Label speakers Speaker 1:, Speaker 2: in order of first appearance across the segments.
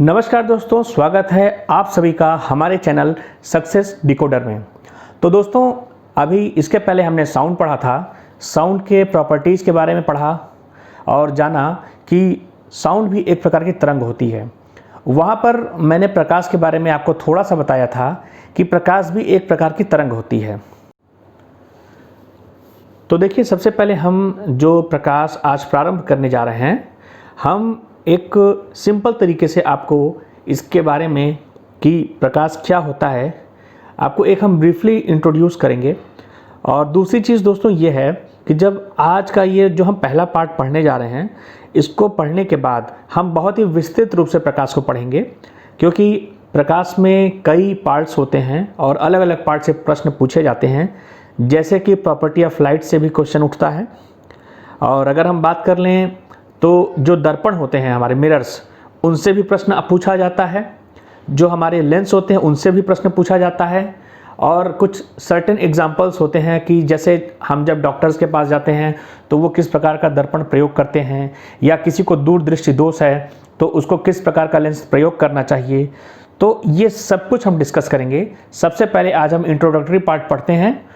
Speaker 1: नमस्कार दोस्तों, स्वागत है आप सभी का हमारे चैनल सक्सेस डिकोडर में। तो दोस्तों, अभी इसके पहले हमने साउंड पढ़ा था। साउंड के प्रॉपर्टीज़ के बारे में पढ़ा और जाना कि साउंड भी एक प्रकार की तरंग होती है। वहाँ पर मैंने प्रकाश के बारे में आपको थोड़ा सा बताया था कि प्रकाश भी एक प्रकार की तरंग होती है। तो देखिए, सबसे पहले हम जो प्रकाश आज प्रारंभ करने जा रहे हैं, हम एक सिंपल तरीके से आपको इसके बारे में कि प्रकाश क्या होता है, आपको एक हम ब्रीफली इंट्रोड्यूस करेंगे। और दूसरी चीज़ दोस्तों ये है कि जब आज का ये जो हम पहला पार्ट पढ़ने जा रहे हैं, इसको पढ़ने के बाद हम बहुत ही विस्तृत रूप से प्रकाश को पढ़ेंगे, क्योंकि प्रकाश में कई पार्ट्स होते हैं और अलग अलग पार्ट से प्रश्न पूछे जाते हैं। जैसे कि प्रॉपर्टी ऑफ लाइट से भी क्वेश्चन उठता है। और अगर हम बात कर लें तो जो दर्पण होते हैं हमारे मिरर्स, उनसे भी प्रश्न पूछा जाता है। जो हमारे लेंस होते हैं उनसे भी प्रश्न पूछा जाता है। और कुछ सर्टेन एग्जांपल्स होते हैं कि जैसे हम जब डॉक्टर्स के पास जाते हैं तो वो किस प्रकार का दर्पण प्रयोग करते हैं, या किसी को दूरदृष्टि दोष है तो उसको किस प्रकार का लेंस प्रयोग करना चाहिए। तो ये सब कुछ हम डिस्कस करेंगे। सबसे पहले आज हम इंट्रोडक्टरी पार्ट पढ़ते हैं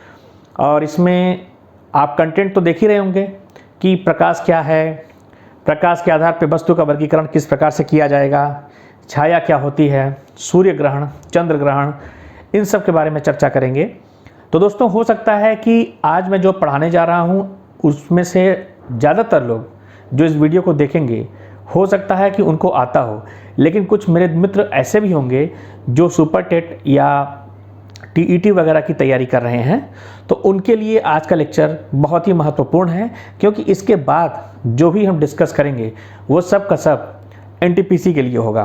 Speaker 1: और इसमें आप कंटेंट तो देख ही रहे होंगे कि प्रकाश क्या है, प्रकाश के आधार पर वस्तु का वर्गीकरण किस प्रकार से किया जाएगा, छाया क्या होती है, सूर्य ग्रहण, चंद्र ग्रहण, इन सब के बारे में चर्चा करेंगे। तो दोस्तों, हो सकता है कि आज मैं जो पढ़ाने जा रहा हूँ उसमें से ज़्यादातर लोग जो इस वीडियो को देखेंगे, हो सकता है कि उनको आता हो, लेकिन कुछ मेरे मित्र ऐसे भी होंगे जो सुपर टेट या टीईटी वगैरह की तैयारी कर रहे हैं। तो उनके लिए आज का लेक्चर बहुत ही महत्वपूर्ण है, क्योंकि इसके बाद जो भी हम डिस्कस करेंगे वो सब का सब एनटीपीसी के लिए होगा।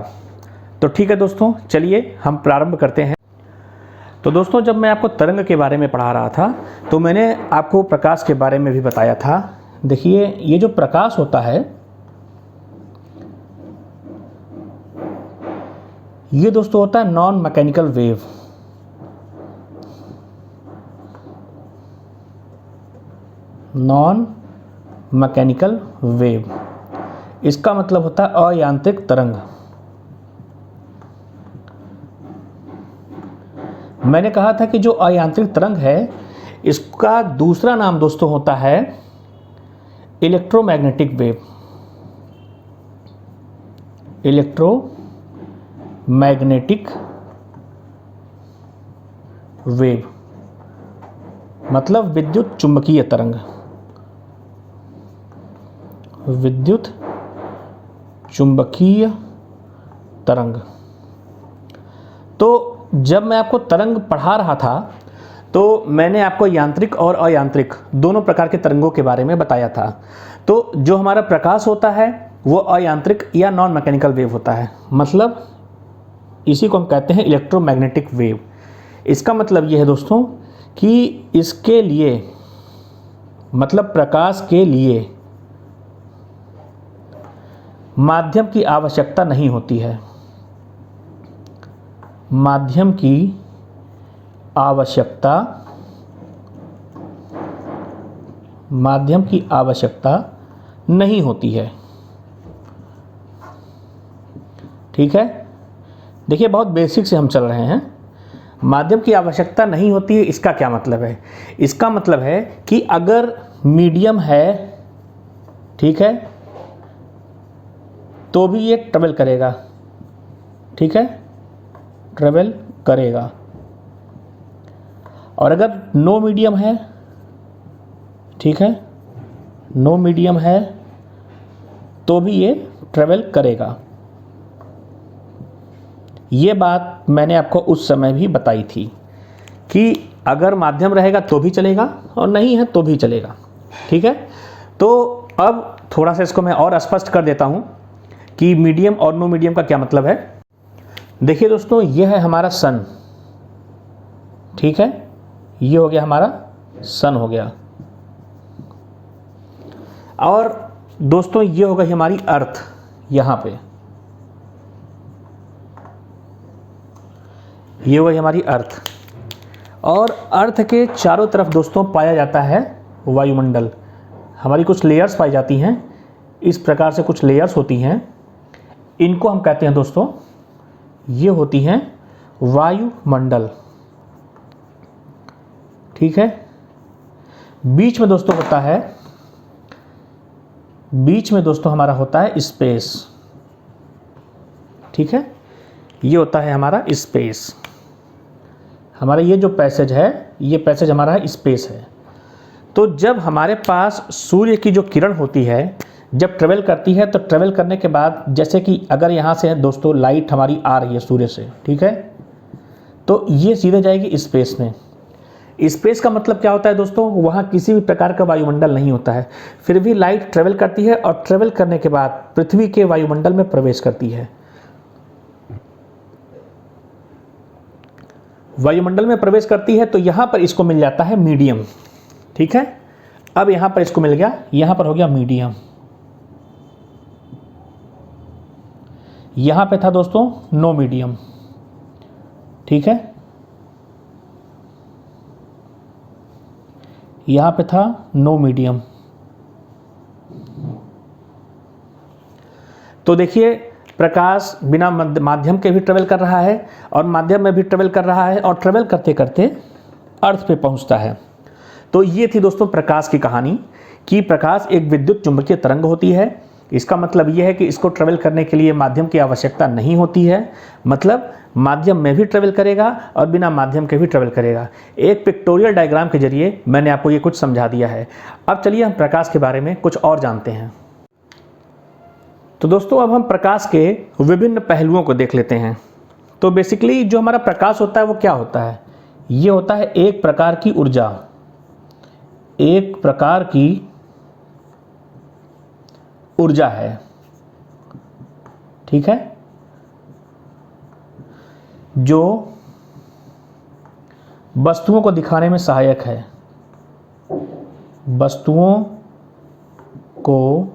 Speaker 1: तो ठीक है दोस्तों, चलिए हम प्रारंभ करते हैं। तो दोस्तों, जब मैं आपको तरंग के बारे में पढ़ा रहा था तो मैंने आपको प्रकाश के बारे में भी बताया था। देखिए, ये जो प्रकाश होता है, ये दोस्तों होता है non mechanical wave. Non mechanical wave, इसका मतलब होता है अयांत्रिक तरंग। मैंने कहा था कि जो अयांत्रिक तरंग है, इसका दूसरा नाम दोस्तों होता है इलेक्ट्रोमैग्नेटिक वेव। इलेक्ट्रोमैग्नेटिक वेव मतलब विद्युत चुंबकीय तरंग। विद्युत चुंबकीय तरंग। तो जब मैं आपको तरंग पढ़ा रहा था तो मैंने आपको यांत्रिक और अयांत्रिक दोनों प्रकार के तरंगों के बारे में बताया था। तो जो हमारा प्रकाश होता है वो अयांत्रिक या नॉन मैकेनिकल वेव होता है, मतलब इसी को हम कहते हैं इलेक्ट्रोमैग्नेटिक वेव। इसका मतलब ये है दोस्तों कि इसके लिए, मतलब प्रकाश के लिए माध्यम की आवश्यकता नहीं होती है। माध्यम की आवश्यकता नहीं होती है। ठीक है, देखिए बहुत बेसिक से हम चल रहे हैं। माध्यम की आवश्यकता नहीं होती है, इसका क्या मतलब है? इसका मतलब है कि अगर मीडियम है, ठीक है, तो भी ये ट्रेवल करेगा। ठीक है, ट्रेवल करेगा। और अगर नो मीडियम है, ठीक है, नो मीडियम है, तो भी ये ट्रेवल करेगा। ये बात मैंने आपको उस समय भी बताई थी कि अगर माध्यम रहेगा तो भी चलेगा और नहीं है तो भी चलेगा। ठीक है, तो अब थोड़ा सा इसको मैं और स्पष्ट कर देता हूँ कि मीडियम और नो मीडियम का क्या मतलब है। देखिए दोस्तों, यह है हमारा सन। ठीक है, ये हो गया हमारा सन हो गया। और दोस्तों, ये हो गई हमारी अर्थ। यहाँ पे ये हो गई हमारी अर्थ। और अर्थ के चारों तरफ दोस्तों पाया जाता है वायुमंडल। हमारी कुछ लेयर्स पाई जाती हैं, इस प्रकार से कुछ लेयर्स होती हैं। इनको हम कहते हैं दोस्तों ये होती हैं वायुमंडल। ठीक है। बीच में दोस्तों होता है, बीच में दोस्तों हमारा होता है स्पेस। ठीक है, ये होता है हमारा स्पेस। हमारा ये जो पैसेज है, ये पैसेज हमारा स्पेस है। तो जब हमारे पास सूर्य की जो किरण होती है, जब ट्रेवल करती है, तो ट्रेवल करने के बाद जैसे कि अगर यहाँ से दोस्तों लाइट हमारी आ रही है सूर्य से, ठीक है, तो ये सीधे जाएगी स्पेस में। स्पेस का मतलब क्या होता है दोस्तों, वहाँ किसी भी प्रकार का वायुमंडल नहीं होता है, फिर भी लाइट ट्रेवल करती है और ट्रेवल करने के बाद पृथ्वी के वायुमंडल में प्रवेश करती है। वायुमंडल में प्रवेश करती है तो यहाँ पर इसको मिल जाता है मीडियम। ठीक है, अब यहाँ पर इसको मिल गया, यहाँ पर हो गया मीडियम। यहाँ पे था दोस्तों नो मीडियम। ठीक है, यहाँ पे था नो मीडियम। तो देखिए प्रकाश बिना माध्यम के भी ट्रेवल कर रहा है और माध्यम में भी ट्रेवल कर रहा है और ट्रेवल करते करते अर्थ पे पहुंचता है। तो ये थी दोस्तों प्रकाश की कहानी कि प्रकाश एक विद्युत चुंबकीय तरंग होती है। इसका मतलब ये है कि इसको ट्रेवल करने के लिए माध्यम की आवश्यकता नहीं होती है, मतलब माध्यम में भी ट्रेवल करेगा और बिना माध्यम के भी ट्रेवल करेगा। एक पिक्टोरियल डायग्राम के जरिए मैंने आपको ये कुछ समझा दिया है। अब चलिए हम प्रकाश के बारे में कुछ और जानते हैं। तो दोस्तों अब हम प्रकाश के विभिन्न पहलुओं को देख लेते हैं। तो बेसिकली जो हमारा प्रकाश होता है वो क्या होता है, ये होता है एक प्रकार की ऊर्जा, एक प्रकार की ऊर्जा है। ठीक है, जो वस्तुओं को दिखाने में सहायक है, वस्तुओं को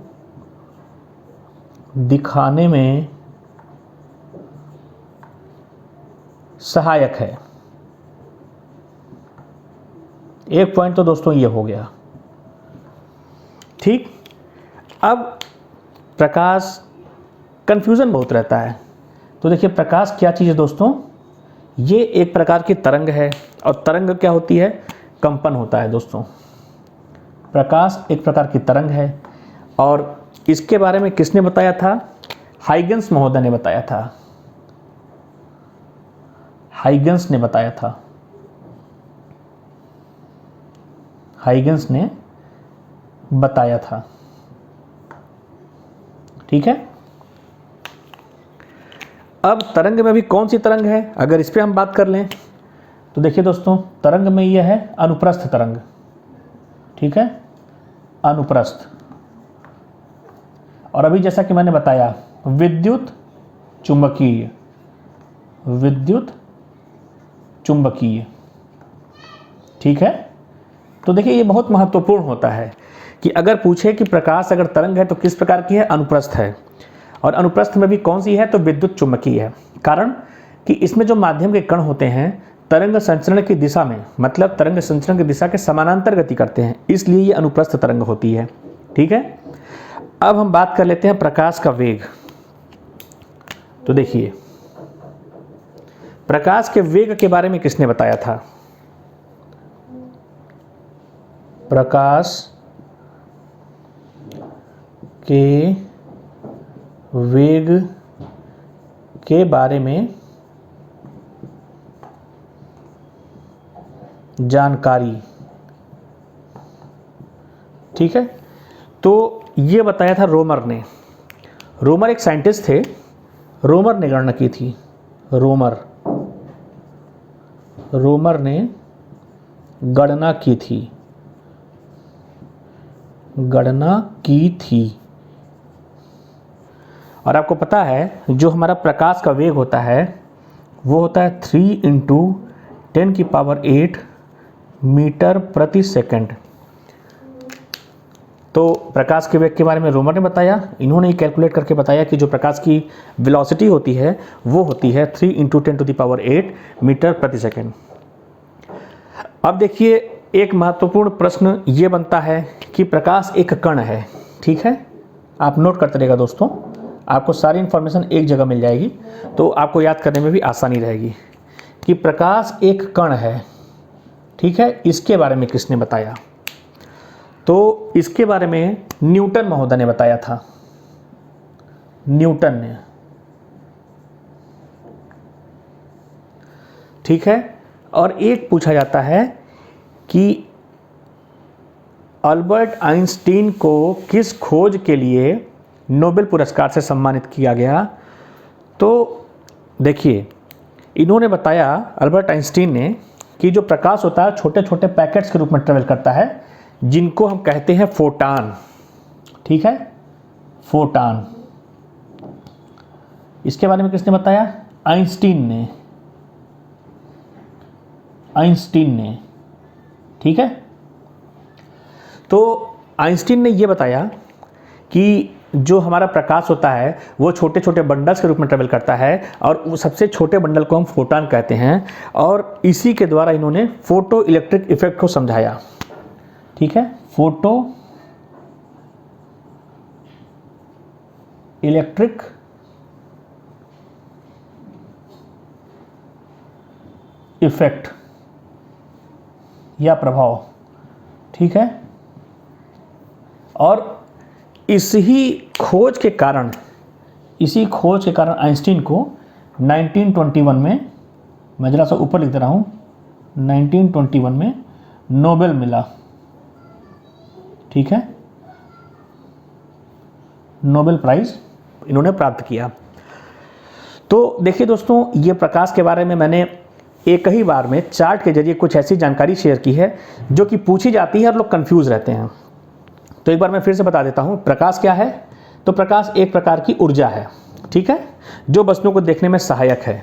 Speaker 1: दिखाने में सहायक है। एक पॉइंट तो दोस्तों ये हो गया। ठीक, अब प्रकाश कंफ्यूजन बहुत रहता है। तो देखिए प्रकाश क्या चीज़ है दोस्तों, ये एक प्रकार की तरंग है और तरंग क्या होती है, कंपन होता है दोस्तों। प्रकाश एक प्रकार की तरंग है और इसके बारे में किसने बताया था, हाइगन्स महोदय ने बताया था। हाइगन्स ने बताया था, हाइगन्स ने बताया था। ठीक है, अब तरंग में भी कौन सी तरंग है, अगर इस पे हम बात कर लें तो देखिए दोस्तों तरंग में यह है अनुप्रस्थ तरंग। ठीक है, अनुप्रस्थ। और अभी जैसा कि मैंने बताया विद्युत चुंबकीय, विद्युत चुंबकीय। ठीक है, तो देखिए ये बहुत महत्वपूर्ण होता है कि अगर पूछे कि प्रकाश अगर तरंग है तो किस प्रकार की है, अनुप्रस्थ है। और अनुप्रस्थ में भी कौन सी है, तो विद्युत चुंबकीय है। कारण कि इसमें जो माध्यम के कण होते हैं तरंग संचरण की दिशा में, मतलब तरंग संचरण की दिशा के समानांतर गति करते हैं, इसलिए ये अनुप्रस्थ तरंग होती है। ठीक है, अब हम बात कर लेते हैं प्रकाश का वेग। तो देखिए प्रकाश के वेग के बारे में किसने बताया था, प्रकाश के वेग के बारे में जानकारी। ठीक है, तो ये बताया था रोमर ने। रोमर एक साइंटिस्ट थे, रोमर ने गणना की थी। रोमर ने गणना की थी, गणना की थी। और आपको पता है जो हमारा प्रकाश का वेग होता है वो होता है 3 × 10⁸ मीटर प्रति सेकंड। तो प्रकाश के वेग के बारे में रोमर ने बताया, इन्होंने कैलकुलेट करके बताया कि जो प्रकाश की वेलोसिटी होती है वो होती है 3 × 10⁸ मीटर प्रति सेकंड। अब देखिए एक महत्वपूर्ण प्रश्न ये बनता है कि प्रकाश एक कण है। ठीक है, आप नोट करते रहिएगा दोस्तों, आपको सारी इन्फॉर्मेशन एक जगह मिल जाएगी, तो आपको याद करने में भी आसानी रहेगी कि प्रकाश एक कण है। ठीक है, इसके बारे में किसने बताया? तो इसके बारे में न्यूटन महोदय ने बताया था, न्यूटन ने। ठीक है, और एक पूछा जाता है कि अल्बर्ट आइंस्टीन को किस खोज के लिए नोबेल पुरस्कार से सम्मानित किया गया? तो देखिए, इन्होंने बताया, अल्बर्ट आइंस्टीन ने, कि जो प्रकाश होता है छोटे छोटे पैकेट्स के रूप में ट्रेवल करता है, जिनको हम कहते हैं फोटान। ठीक है, फोटान। इसके बारे में किसने बताया? आइंस्टीन ने, आइंस्टीन ने। ठीक है, तो आइंस्टीन ने यह बताया कि जो हमारा प्रकाश होता है वो छोटे छोटे बंडल्स के रूप में ट्रेवल करता है, और वो सबसे छोटे बंडल को हम फोटान कहते हैं, और इसी के द्वारा इन्होंने फोटो इलेक्ट्रिक इफेक्ट को समझाया। ठीक है, फोटो इलेक्ट्रिक इफेक्ट या प्रभाव। ठीक है, और इसी खोज के कारण आइंस्टीन को 1921 में, मैं जरा सा ऊपर लिख दे रहा हूँ, 1921 में नोबेल मिला। ठीक है, नोबेल प्राइज इन्होंने प्राप्त किया। तो देखिए दोस्तों, ये प्रकाश के बारे में मैंने एक ही बार में चार्ट के जरिए कुछ ऐसी जानकारी शेयर की है जो कि पूछी जाती है और लोग कंफ्यूज रहते हैं। तो एक बार मैं फिर से बता देता हूँ, प्रकाश क्या है? तो प्रकाश एक प्रकार की ऊर्जा है। ठीक है, जो वस्तुओं को देखने में सहायक है।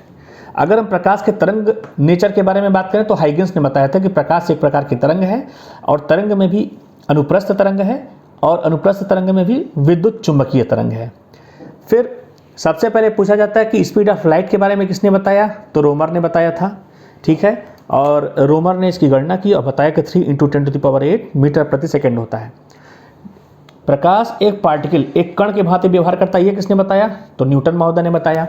Speaker 1: अगर हम प्रकाश के तरंग नेचर के बारे में बात करें तो हाइगेंस ने बताया था कि प्रकाश एक प्रकार की तरंग है, और तरंग में भी अनुप्रस्थ तरंग है, और अनुप्रस्थ तरंग में भी विद्युत चुंबकीय तरंग है। फिर सबसे पहले पूछा जाता है कि स्पीड ऑफ लाइट के बारे में किसने बताया? तो रोमर ने बताया था। ठीक है, और रोमर ने इसकी गणना की और बताया कि 3 × 10⁸ मीटर प्रति सेकेंड होता है। प्रकाश एक पार्टिकल, एक कण के भांति व्यवहार करता है, ये किसने बताया? तो न्यूटन महोदय ने बताया।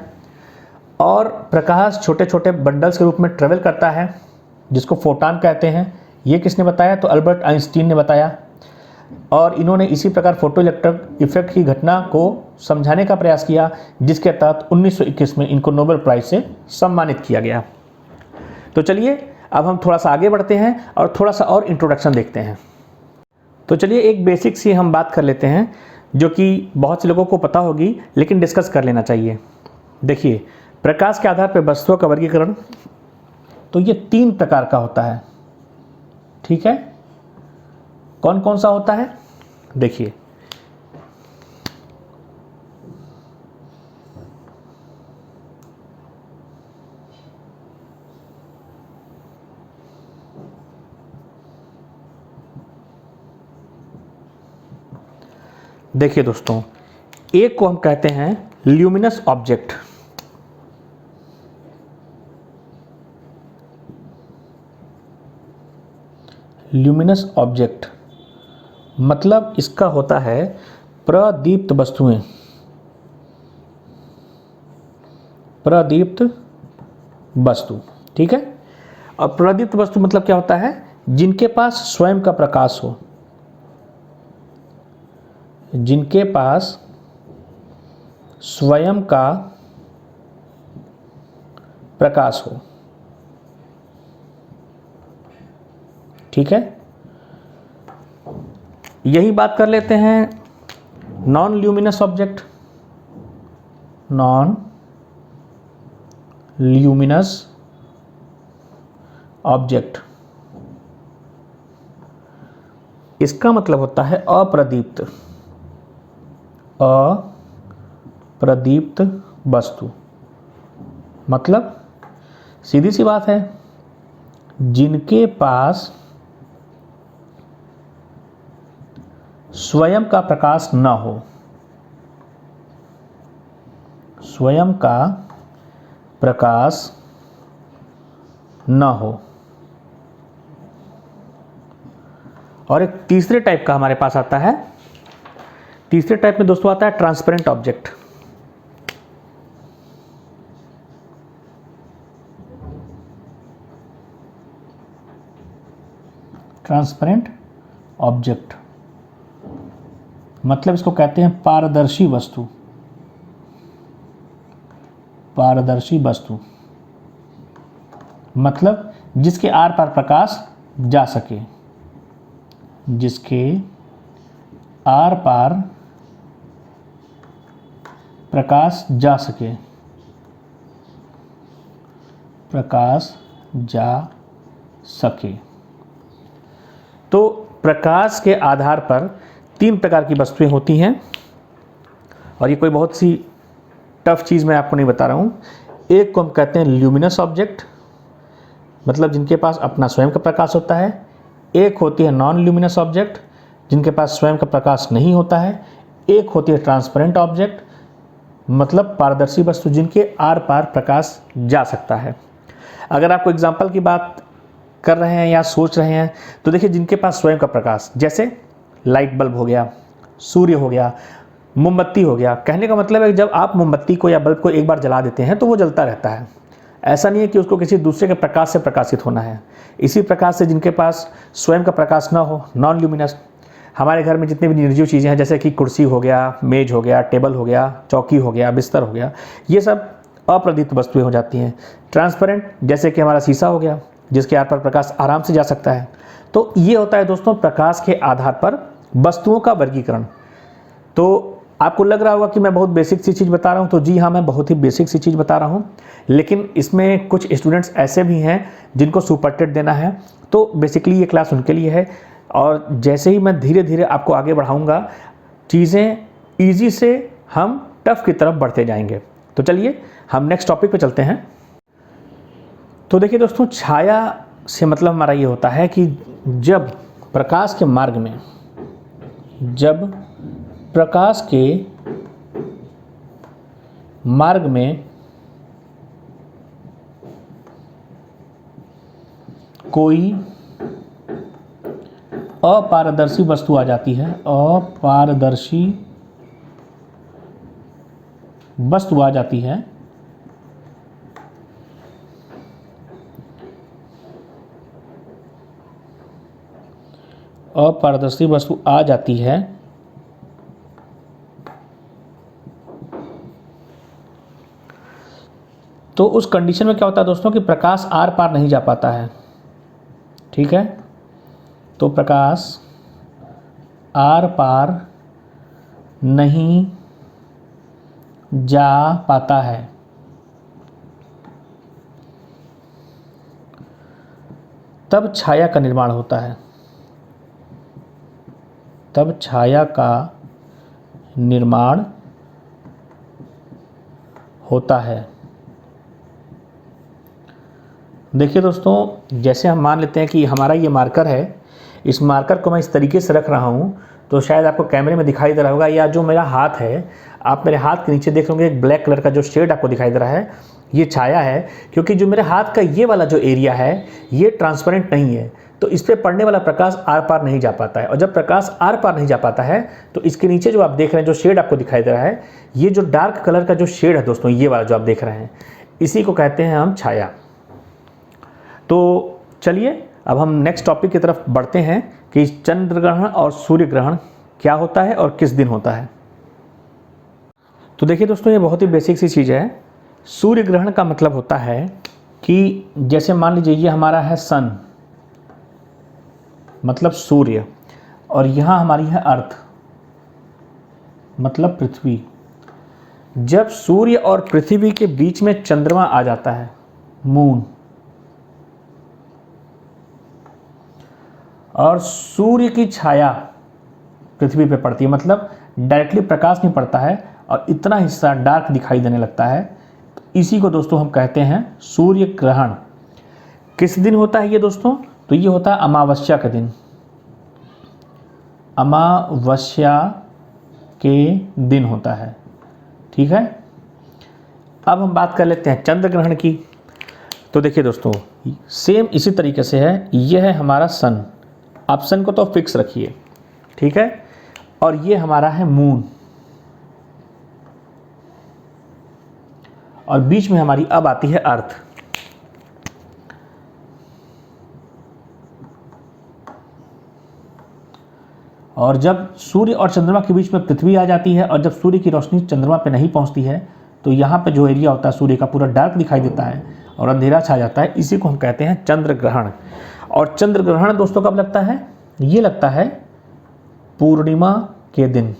Speaker 1: और प्रकाश छोटे छोटे बंडल्स के रूप में ट्रेवल करता है, जिसको फोटान कहते हैं, ये किसने बताया? तो अल्बर्ट आइंस्टीन ने बताया। और इन्होंने इसी प्रकार फोटो इलेक्ट्रिक इफेक्ट की घटना को समझाने का प्रयास किया, जिसके तहत 1921 में इनको नोबेल प्राइज से सम्मानित किया गया। तो चलिए अब हम थोड़ा सा आगे बढ़ते हैं और थोड़ा सा और इंट्रोडक्शन देखते हैं। तो चलिए एक बेसिक सी हम बात कर लेते हैं, जो कि बहुत से लोगों को पता होगी लेकिन डिस्कस कर लेना चाहिए। देखिए, प्रकाश के आधार पर वस्तुओं का वर्गीकरण, तो ये 3 प्रकार का होता है। ठीक है, कौन कौन सा होता है? देखिए, देखिए दोस्तों, एक को हम कहते हैं ल्यूमिनस ऑब्जेक्ट। ल्यूमिनस ऑब्जेक्ट मतलब इसका होता है प्रदीप्त वस्तुएं, प्रदीप्त वस्तु। ठीक है, और प्रदीप्त वस्तु मतलब क्या होता है? जिनके पास स्वयं का प्रकाश हो, जिनके पास स्वयं का प्रकाश हो। ठीक है, यही बात कर लेते हैं non luminous object. Non luminous object, इसका मतलब होता है अप्रदीप्त, अप्रदीप्त वस्तु। मतलब सीधी सी बात है, जिनके पास स्वयं का प्रकाश न हो, स्वयं का प्रकाश न हो। और एक तीसरे टाइप का हमारे पास आता है, तीसरे टाइप में दोस्तों आता है ट्रांसपेरेंट ऑब्जेक्ट। ट्रांसपेरेंट ऑब्जेक्ट, मतलब इसको कहते हैं पारदर्शी वस्तु। पारदर्शी वस्तु मतलब जिसके आर पार प्रकाश जा सके, जिसके आर पार प्रकाश जा सके, प्रकाश जा सके। तो प्रकाश के आधार पर 3 प्रकार की वस्तुएं होती हैं, और ये कोई बहुत सी टफ चीज़ मैं आपको नहीं बता रहा हूँ। एक को हम कहते हैं ल्यूमिनस ऑब्जेक्ट, मतलब जिनके पास अपना स्वयं का प्रकाश होता है। एक होती है नॉन ल्यूमिनस ऑब्जेक्ट, जिनके पास स्वयं का प्रकाश नहीं होता है। एक होती है ट्रांसपेरेंट ऑब्जेक्ट, मतलब पारदर्शी वस्तु जिनके आर पार प्रकाश जा सकता है। अगर आपको एग्जाम्पल की बात कर रहे हैं या सोच रहे हैं तो देखिए, जिनके पास स्वयं का प्रकाश, जैसे लाइट बल्ब हो गया, सूर्य हो गया, मोमबत्ती हो गया। कहने का मतलब है कि जब आप मोमबत्ती को या बल्ब को एक बार जला देते हैं तो वो जलता रहता है। ऐसा नहीं है कि उसको किसी दूसरे के प्रकाश से प्रकाशित होना है। इसी प्रकार से जिनके पास स्वयं का प्रकाश ना हो, नॉन ल्यूमिनस, हमारे घर में जितनी भी निर्जीव चीज़ें हैं, जैसे कि कुर्सी हो गया, मेज हो गया, टेबल हो गया, चौकी हो गया, बिस्तर हो गया, ये सब अप्रदीप्त वस्तुएं हो जाती हैं। ट्रांसपेरेंट, जैसे कि हमारा शीशा हो गया, जिसके आर पार प्रकाश आराम से जा सकता है। तो ये होता है दोस्तों प्रकाश के आधार पर वस्तुओं का वर्गीकरण। तो आपको लग रहा होगा कि मैं बहुत बेसिक सी चीज़ बता रहा हूँ, तो जी हाँ, मैं बहुत ही बेसिक सी चीज़ बता रहा हूँ, लेकिन इसमें कुछ स्टूडेंट्स ऐसे भी हैं जिनको सुपरटेट देना है, तो बेसिकली ये क्लास उनके लिए है। और जैसे ही मैं धीरे धीरे आपको आगे बढ़ाऊँगा, चीज़ें ईजी से हम टफ की तरफ बढ़ते जाएंगे। तो चलिए हम नेक्स्ट टॉपिक पे चलते हैं। तो देखिए दोस्तों, छाया से मतलब हमारा ये होता है कि जब प्रकाश के मार्ग में, जब प्रकाश के मार्ग में कोई अपारदर्शी वस्तु आ जाती है, अपारदर्शी वस्तु आ जाती है, अपारदर्शी वस्तु आ जाती है, तो उस कंडीशन में क्या होता है दोस्तों कि प्रकाश आर पार नहीं जा पाता है। ठीक है, तो प्रकाश आर पार नहीं जा पाता है। तब छाया का निर्माण होता है, तब छाया का निर्माण होता है। देखिए दोस्तों, जैसे हम मान लेते हैं कि हमारा ये मार्कर है, इस मार्कर को मैं इस तरीके से रख रहा हूँ, तो शायद आपको कैमरे में दिखाई दे रहा होगा, या जो मेरा हाथ है, आप मेरे हाथ के नीचे देख लोगे एक ब्लैक कलर का जो शेड आपको दिखाई दे रहा है, ये छाया है। क्योंकि जो मेरे हाथ का ये वाला जो एरिया है, ये ट्रांसपेरेंट नहीं है, तो इस पर पड़ने वाला प्रकाश आर पार नहीं जा पाता है। और जब प्रकाश आर पार नहीं जा पाता है, तो इसके नीचे जो आप देख रहे हैं, जो शेड आपको दिखाई दे रहा है, ये जो डार्क कलर का जो शेड है दोस्तों, ये वाला जो आप देख रहे हैं, इसी को कहते हैं हम छाया। तो चलिए अब हम नेक्स्ट टॉपिक की तरफ बढ़ते हैं कि चंद्र ग्रहण और सूर्य ग्रहण क्या होता है और किस दिन होता है। तो देखिए दोस्तों, ये बहुत ही बेसिक सी चीज़ है। सूर्य ग्रहण का मतलब होता है कि जैसे मान लीजिए ये हमारा है सन, मतलब सूर्य, और यहाँ हमारी है अर्थ, मतलब पृथ्वी। जब सूर्य और पृथ्वी के बीच में चंद्रमा आ जाता है, मून, और सूर्य की छाया पृथ्वी पे पड़ती है, मतलब डायरेक्टली प्रकाश नहीं पड़ता है और इतना हिस्सा डार्क दिखाई देने लगता है, इसी को दोस्तों हम कहते हैं सूर्य ग्रहण। किस दिन होता है ये दोस्तों? तो ये होता है अमावस्या के दिन, अमावस्या के दिन होता है। ठीक है, अब हम बात कर लेते हैं चंद्र ग्रहण की। तो देखिए दोस्तों, सेम इसी तरीके से है। यह है हमारा सन, आप सन को तो फिक्स रखिए, ठीक है, और ये हमारा है मून, और बीच में हमारी अब आती है अर्थ। और जब सूर्य और चंद्रमा के बीच में पृथ्वी आ जाती है और जब सूर्य की रोशनी चंद्रमा पे नहीं पहुंचती है तो यहाँ पे जो एरिया होता है सूर्य का पूरा डार्क दिखाई देता है और अंधेरा छा जाता है। इसी को हम कहते हैं चंद्र ग्रहण। और चंद्र ग्रहण दोस्तों कब लगता है? ये लगता है पूर्णिमा के दिन।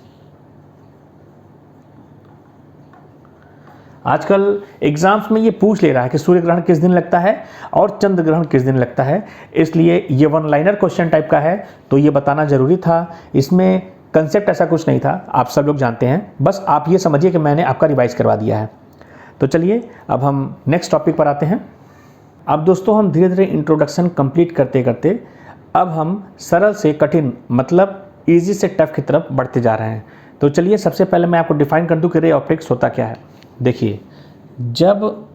Speaker 1: आजकल एग्जाम्स में ये पूछ ले रहा है कि सूर्य ग्रहण किस दिन लगता है और चंद्र ग्रहण किस दिन लगता है, इसलिए ये वन लाइनर क्वेश्चन टाइप का है तो ये बताना जरूरी था। इसमें कंसेप्ट ऐसा कुछ नहीं था, आप सब लोग जानते हैं, बस आप ये समझिए कि मैंने आपका रिवाइज करवा दिया है। तो चलिए अब हम नेक्स्ट टॉपिक पर आते हैं। अब दोस्तों हम धीरे धीरे इंट्रोडक्शन कंप्लीट करते करते अब हम सरल से कठिन मतलब ईजी से टफ की तरफ बढ़ते जा रहे हैं। तो चलिए सबसे पहले मैं आपको डिफाइन कर दूं कि रे ऑप्टिक्स होता क्या है। देखिए, जब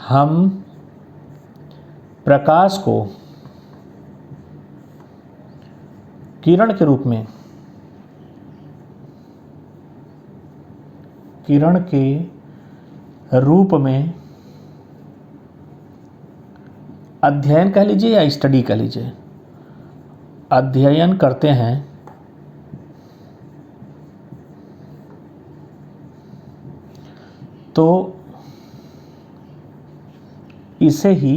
Speaker 1: हम प्रकाश को किरण के रूप में अध्ययन कह लीजिए या स्टडी कह लीजिए, अध्ययन करते हैं तो इसे ही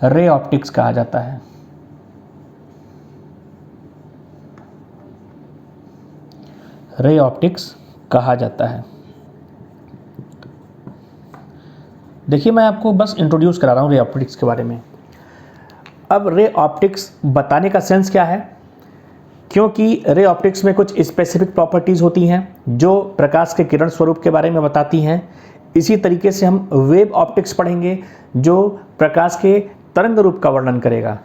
Speaker 1: रे ऑप्टिक्स कहा जाता है। रे ऑप्टिक्स कहा जाता है। देखिए, मैं आपको बस इंट्रोड्यूस करा रहा हूँ रे ऑप्टिक्स के बारे में। अब रे ऑप्टिक्स बताने का सेंस क्या है, क्योंकि रे ऑप्टिक्स में कुछ स्पेसिफिक प्रॉपर्टीज़ होती हैं जो प्रकाश के किरण स्वरूप के बारे में बताती हैं। इसी तरीके से हम वेव ऑप्टिक्स पढ़ेंगे जो प्रकाश के तरंग रूप का वर्णन करेगा।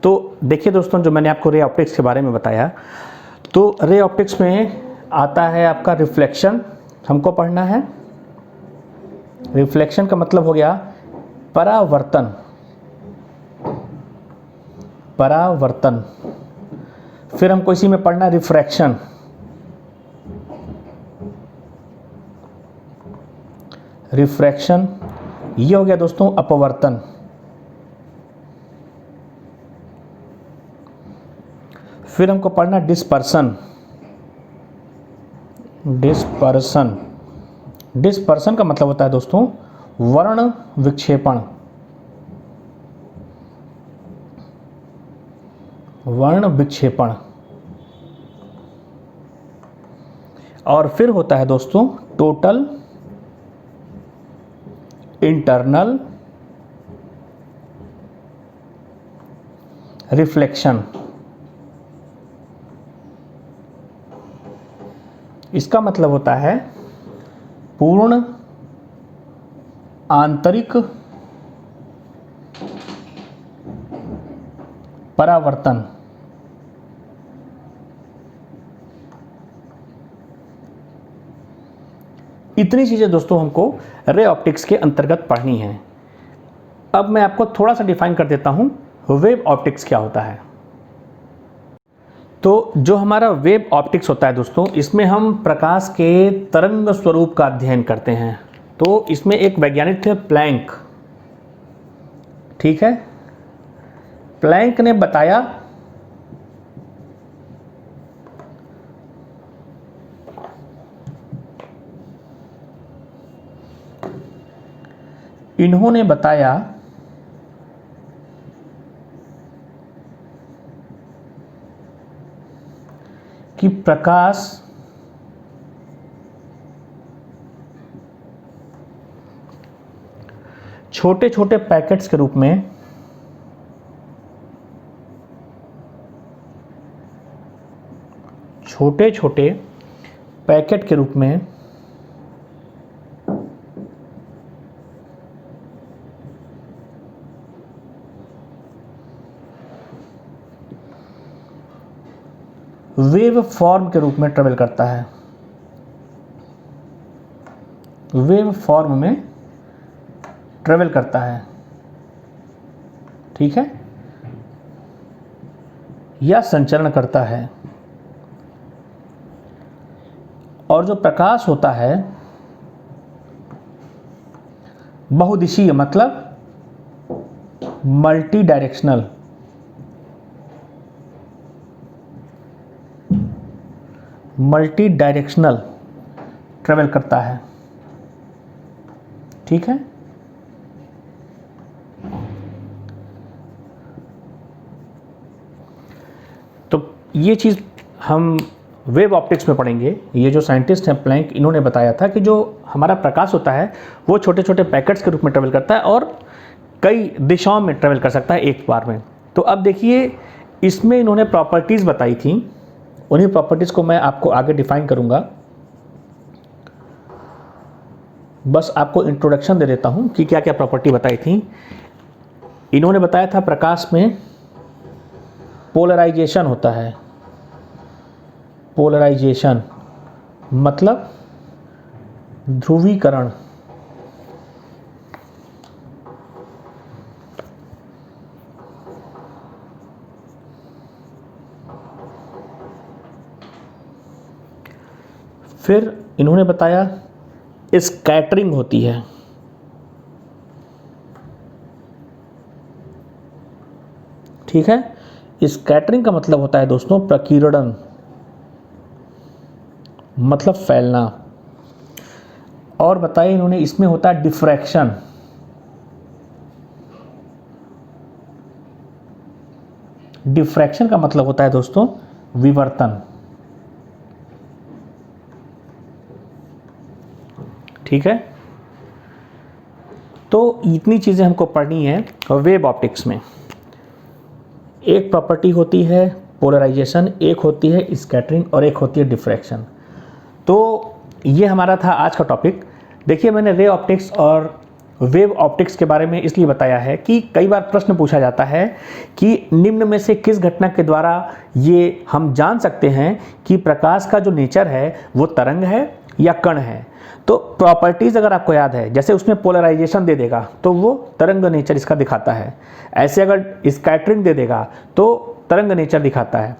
Speaker 1: तो देखिए दोस्तों, जो मैंने आपको रे ऑप्टिक्स के बारे में बताया, तो रे ऑप्टिक्स में आता है आपका रिफ्लेक्शन, हमको पढ़ना है। रिफ्लेक्शन का मतलब हो गया परावर्तन। फिर हमको इसी में पढ़ना रिफ्रैक्शन। ये हो गया दोस्तों अपवर्तन। फिर हमको पढ़ना डिस्पर्सन। डिस्पर्सन का मतलब होता है दोस्तों वर्ण विक्षेपण। और फिर होता है दोस्तों टोटल इंटरनल रिफ्लेक्शन। इसका मतलब होता है पूर्ण आंतरिक परावर्तन। इतनी चीजें दोस्तों हमको रे ऑप्टिक्स के अंतर्गत पढ़नी है। अब मैं आपको थोड़ा सा डिफाइन कर देता हूं वेव ऑप्टिक्स क्या होता है। तो जो हमारा वेव ऑप्टिक्स होता है दोस्तों, इसमें हम प्रकाश के तरंग स्वरूप का अध्ययन करते हैं। तो इसमें एक वैज्ञानिक थे प्लैंक, ठीक है। प्लैंक ने बताया इन्होंने बताया कि प्रकाश छोटे छोटे पैकेट्स के रूप में वेव फॉर्म के रूप में ट्रेवल करता है। वेव फॉर्म में ट्रेवल करता है, ठीक है, या संचरण करता है। और जो प्रकाश होता है बहुदिशीय, मतलब multi directional, multi directional travel करता है। ठीक है, तो ये चीज़ हम वेव ऑप्टिक्स में पढ़ेंगे। ये जो साइंटिस्ट हैं प्लैंक, इन्होंने बताया था कि जो हमारा प्रकाश होता है वो छोटे छोटे पैकेट्स के रूप में ट्रेवल करता है और कई दिशाओं में ट्रेवल कर सकता है एक बार में। तो अब देखिए, इसमें इन्होंने प्रॉपर्टीज़ बताई थी, उन्हीं प्रॉपर्टीज़ को मैं आपको आगे डिफाइन करूँगा। बस आपको इंट्रोडक्शन दे देता हूँ कि क्या क्या प्रॉपर्टी बताई थी। इन्होंने बताया था प्रकाश में पोलराइजेशन होता है। पोलराइजेशन मतलब ध्रुवीकरण। फिर इन्होंने बताया स्कैटरिंग होती है। ठीक है, स्कैटरिंग का मतलब होता है दोस्तों प्रकीर्णन, मतलब फैलना। और बताइए इन्होंने इसमें होता है डिफ्रैक्शन। डिफ्रैक्शन का मतलब होता है दोस्तों विवर्तन। ठीक है, तो इतनी चीज़ें हमको पढ़नी है वेव ऑप्टिक्स में। एक प्रॉपर्टी होती है पोलराइजेशन, एक होती है स्कैटरिंग और एक होती है डिफ्रैक्शन। तो ये हमारा था आज का टॉपिक। देखिए, मैंने रे ऑप्टिक्स और वेव ऑप्टिक्स के बारे में इसलिए बताया है कि कई बार प्रश्न पूछा जाता है कि निम्न में से किस घटना के द्वारा ये हम जान सकते हैं कि प्रकाश का जो नेचर है वो तरंग है या कण है। तो प्रॉपर्टीज़ अगर आपको याद है, जैसे उसमें पोलराइजेशन दे देगा तो वो तरंग नेचर इसका दिखाता है, ऐसे अगर स्कैटरिंग दे देगा तो तरंग नेचर दिखाता है।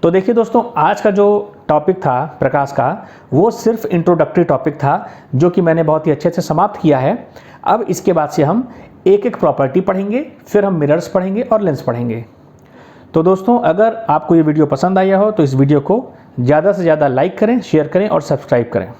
Speaker 1: तो देखिए दोस्तों, आज का जो टॉपिक था प्रकाश का, वो सिर्फ इंट्रोडक्टरी टॉपिक था जो कि मैंने बहुत ही अच्छे से समाप्त किया है। अब इसके बाद से हम एक एक प्रॉपर्टी पढ़ेंगे, फिर हम मिरर्स पढ़ेंगे और लेंस पढ़ेंगे। तो दोस्तों, अगर आपको ये वीडियो पसंद आया हो तो इस वीडियो को ज़्यादा से ज़्यादा लाइक करें, शेयर करें और सब्सक्राइब करें।